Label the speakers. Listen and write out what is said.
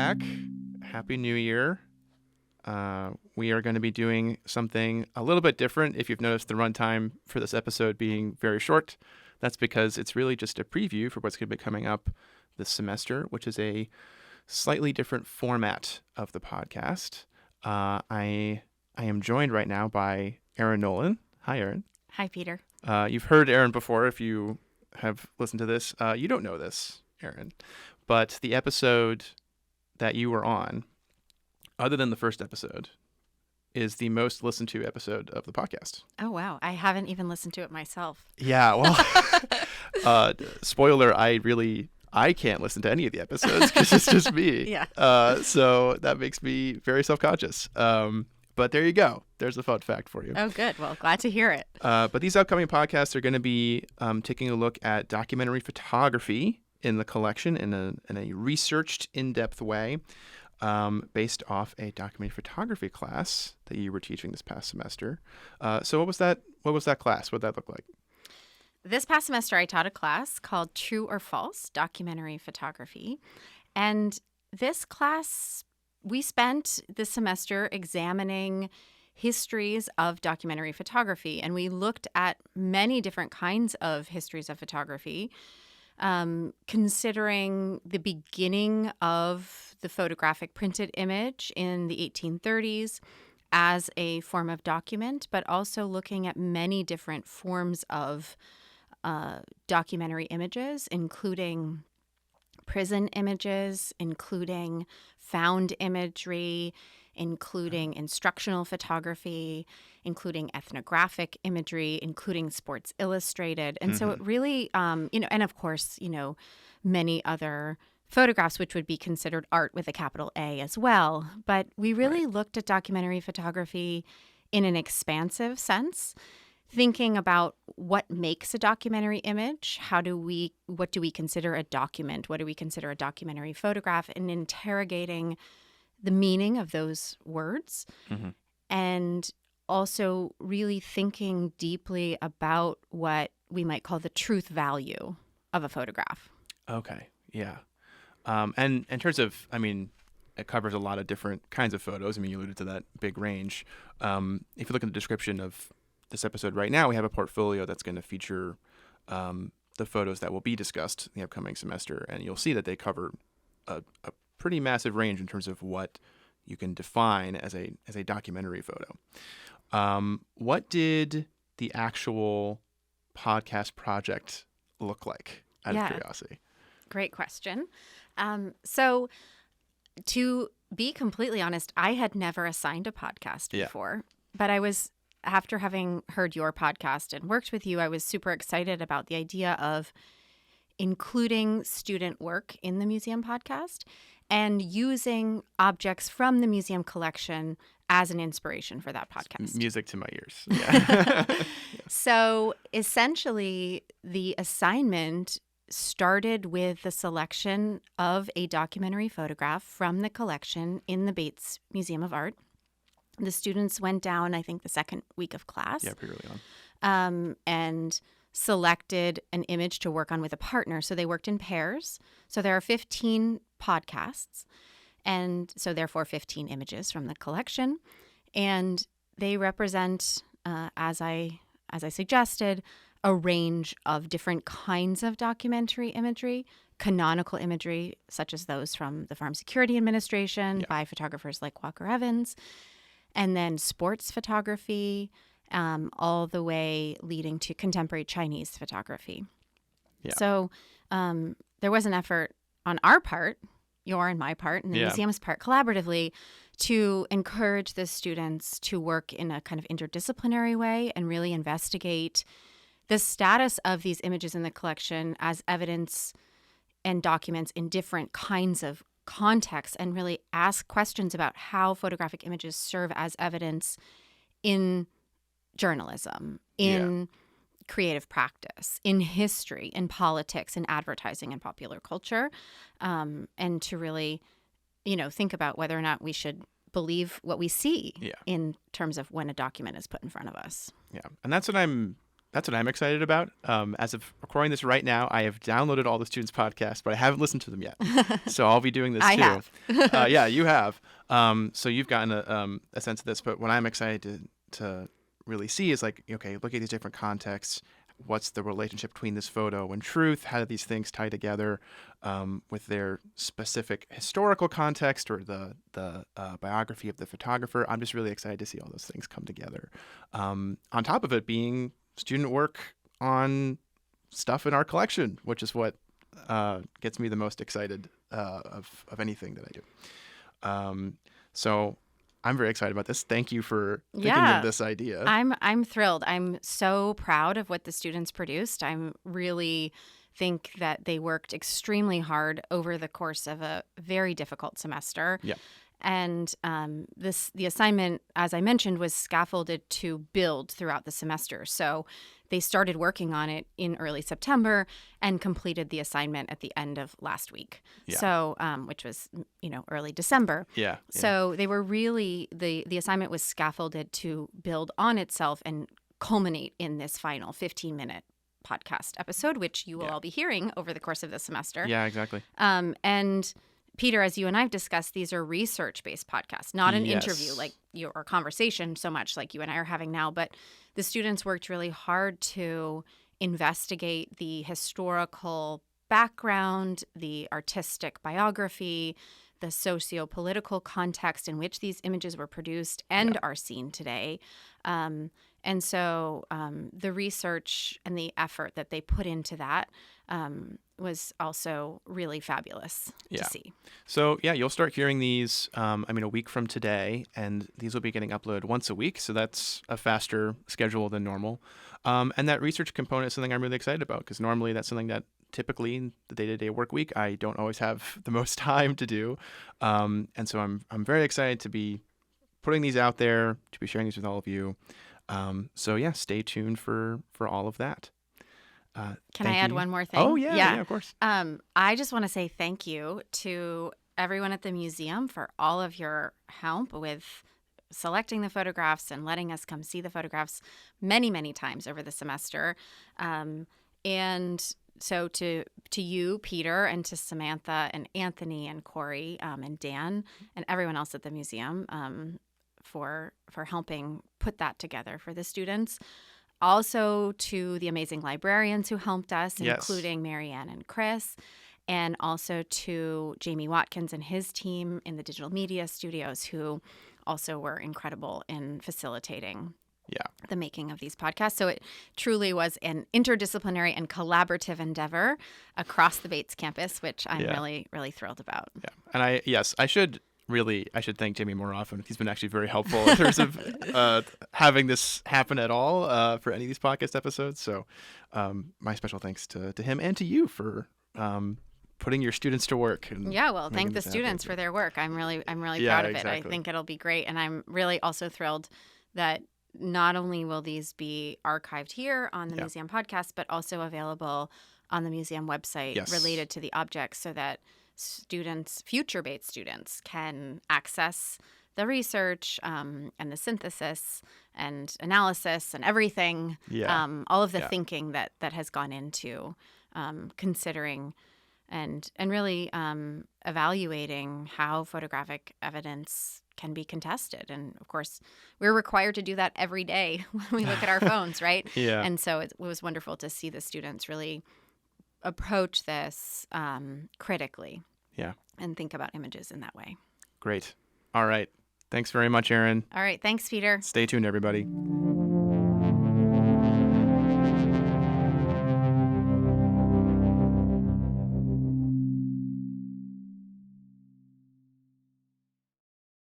Speaker 1: back. Happy New Year. We are going to be doing something a little bit different. If you've noticed the runtime for this episode being very short, that's because it's really just a preview for what's going to be coming up this semester, which is a slightly different format of the podcast. I am joined right now by Erin Nolan. Hi, Erin.
Speaker 2: Hi, Peter.
Speaker 1: You've heard Erin before if you have listened to this. You don't know this, Erin, but the episode that you were on, other than the first episode, is the most listened to episode of the podcast.
Speaker 2: Oh, wow. I haven't even listened to it myself.
Speaker 1: Yeah, well, spoiler, I can't listen to any of the episodes because it's just me.
Speaker 2: Yeah.
Speaker 1: So that makes me very self-conscious. But there you go. There's a fun fact for you.
Speaker 2: Oh, good. Well, glad to hear it.
Speaker 1: But these upcoming podcasts are going to be taking a look at documentary photography in the collection in a researched, in-depth way, based off a documentary photography class that you were teaching this past semester. So what was that class? What did that look like?
Speaker 2: This past semester, I taught a class called True or False Documentary Photography. And this class, we spent this semester examining histories of documentary photography. And we looked at many different kinds of histories of photography, considering the beginning of the photographic printed image in the 1830s as a form of document, but also looking at many different forms of documentary images, including prison images, including found imagery, including instructional photography, including ethnographic imagery, including Sports Illustrated. And so it really, and of course, many other photographs, which would be considered art with a capital A as well. But we really looked at documentary photography in an expansive sense, thinking about what makes a documentary image, what do we consider a document, what do we consider a documentary photograph, and interrogating the meaning of those words, and also really thinking deeply about what we might call the truth value of a photograph. Okay, yeah.
Speaker 1: And in terms of, it covers a lot of different kinds of photos. You alluded to that big range. If you look at the description of this episode right now, we have a portfolio that's going to feature the photos that will be discussed in the upcoming semester, and you'll see that they cover a pretty massive range in terms of what you can define as a documentary photo. What did the actual podcast project look like, out of curiosity?
Speaker 2: Great question. So to be completely honest, I had never assigned a podcast before, but after having heard your podcast and worked with you, I was super excited about the idea of including student work in the museum podcast and using objects from the museum collection as an inspiration for that podcast.
Speaker 1: Music to my ears. Yeah.
Speaker 2: So essentially, the assignment started with the selection of a documentary photograph from the collection in the Bates Museum of Art. The students went down, I think, the second week of class.
Speaker 1: Yeah, pretty early on.
Speaker 2: And selected an image to work on with a partner. So they worked in pairs. So there are 15 podcasts, and so therefore 15 images from the collection. And they represent, as I suggested, a range of different kinds of documentary imagery, canonical imagery, such as those from the Farm Security Administration by photographers like Walker Evans, and then sports photography, all the way leading to contemporary Chinese photography. Yeah. So there was an effort on our part, your and my part, and the museum's part, collaboratively, to encourage the students to work in a kind of interdisciplinary way and really investigate the status of these images in the collection as evidence and documents in different kinds of contexts, and really ask questions about how photographic images serve as evidence in journalism, in creative practice, in history, in politics, in advertising, and popular culture, and to really, think about whether or not we should believe what we see in terms of when a document is put in front of us.
Speaker 1: Yeah, and that's That's what I'm excited about. As of recording this right now, I have downloaded all the students' podcasts, but I haven't listened to them yet. So I'll be doing this
Speaker 2: I
Speaker 1: too.
Speaker 2: have.
Speaker 1: Yeah, you have. So you've gotten a sense of this. But what I'm excited to really see is like, okay, look at these different contexts. What's the relationship between this photo and truth? How do these things tie together with their specific historical context or the biography of the photographer? I'm just really excited to see all those things come together. On top of it being student work on stuff in our collection, which is what gets me the most excited of anything that I do. So I'm very excited about this. Thank you for thinking of this idea.
Speaker 2: I'm thrilled. I'm so proud of what the students produced. I'm really think that they worked extremely hard over the course of a very difficult semester.
Speaker 1: Yeah.
Speaker 2: And the assignment, as I mentioned, was scaffolded to build throughout the semester. So they started working on it in early September and completed the assignment at the end of last week.
Speaker 1: Yeah.
Speaker 2: So, which was, early December.
Speaker 1: Yeah.
Speaker 2: So they were really, the assignment was scaffolded to build on itself and culminate in this final 15-minute podcast episode, which you will all be hearing over the course of the semester.
Speaker 1: Yeah, exactly.
Speaker 2: And Peter, as you and I have discussed, these are research-based podcasts, not an
Speaker 1: Yes.
Speaker 2: interview like or conversation so much like you and I are having now. But the students worked really hard to investigate the historical background, the artistic biography, the socio-political context in which these images were produced and are seen today. And so the research and the effort that they put into that was also really fabulous to see.
Speaker 1: So, you'll start hearing these, a week from today, and these will be getting uploaded once a week. So that's a faster schedule than normal. And that research component is something I'm really excited about because normally that's something that typically in the day-to-day work week, I don't always have the most time to do. And so I'm very excited to be putting these out there, to be sharing these with all of you. Stay tuned for all of that.
Speaker 2: Can I add one more thing?
Speaker 1: Oh, yeah, of course.
Speaker 2: I just want to say thank you to everyone at the museum for all of your help with selecting the photographs and letting us come see the photographs many, many times over the semester. And so to you, Peter, and to Samantha and Anthony and Corey and Dan and everyone else at the museum for helping put that together for the students. Also to the amazing librarians who helped us, including Marianne and Chris, and also to Jamie Watkins and his team in the digital media studios who also were incredible in facilitating the making of these podcasts. So it truly was an interdisciplinary and collaborative endeavor across the Bates campus, which I'm really, really thrilled about.
Speaker 1: Yeah. And I should thank Jamie more often. He's been actually very helpful in terms of having this happen at all for any of these podcast episodes. So my special thanks to him and to you for putting your students to work. And
Speaker 2: thank the students for their work. I'm really proud of it. I think it'll be great. And I'm really also thrilled that not only will these be archived here on the museum podcast, but also available on the museum website related to the objects so that students, future Bates students, can access the research and the synthesis and analysis and everything, all of the thinking that has gone into considering and really evaluating how photographic evidence can be contested. And of course, we're required to do that every day when we look at our phones, right?
Speaker 1: Yeah.
Speaker 2: And so it was wonderful to see the students really approach this critically and think about images in that way.
Speaker 1: Great. All right. Thanks very much, Erin.
Speaker 2: All right. Thanks, Peter.
Speaker 1: Stay tuned, everybody.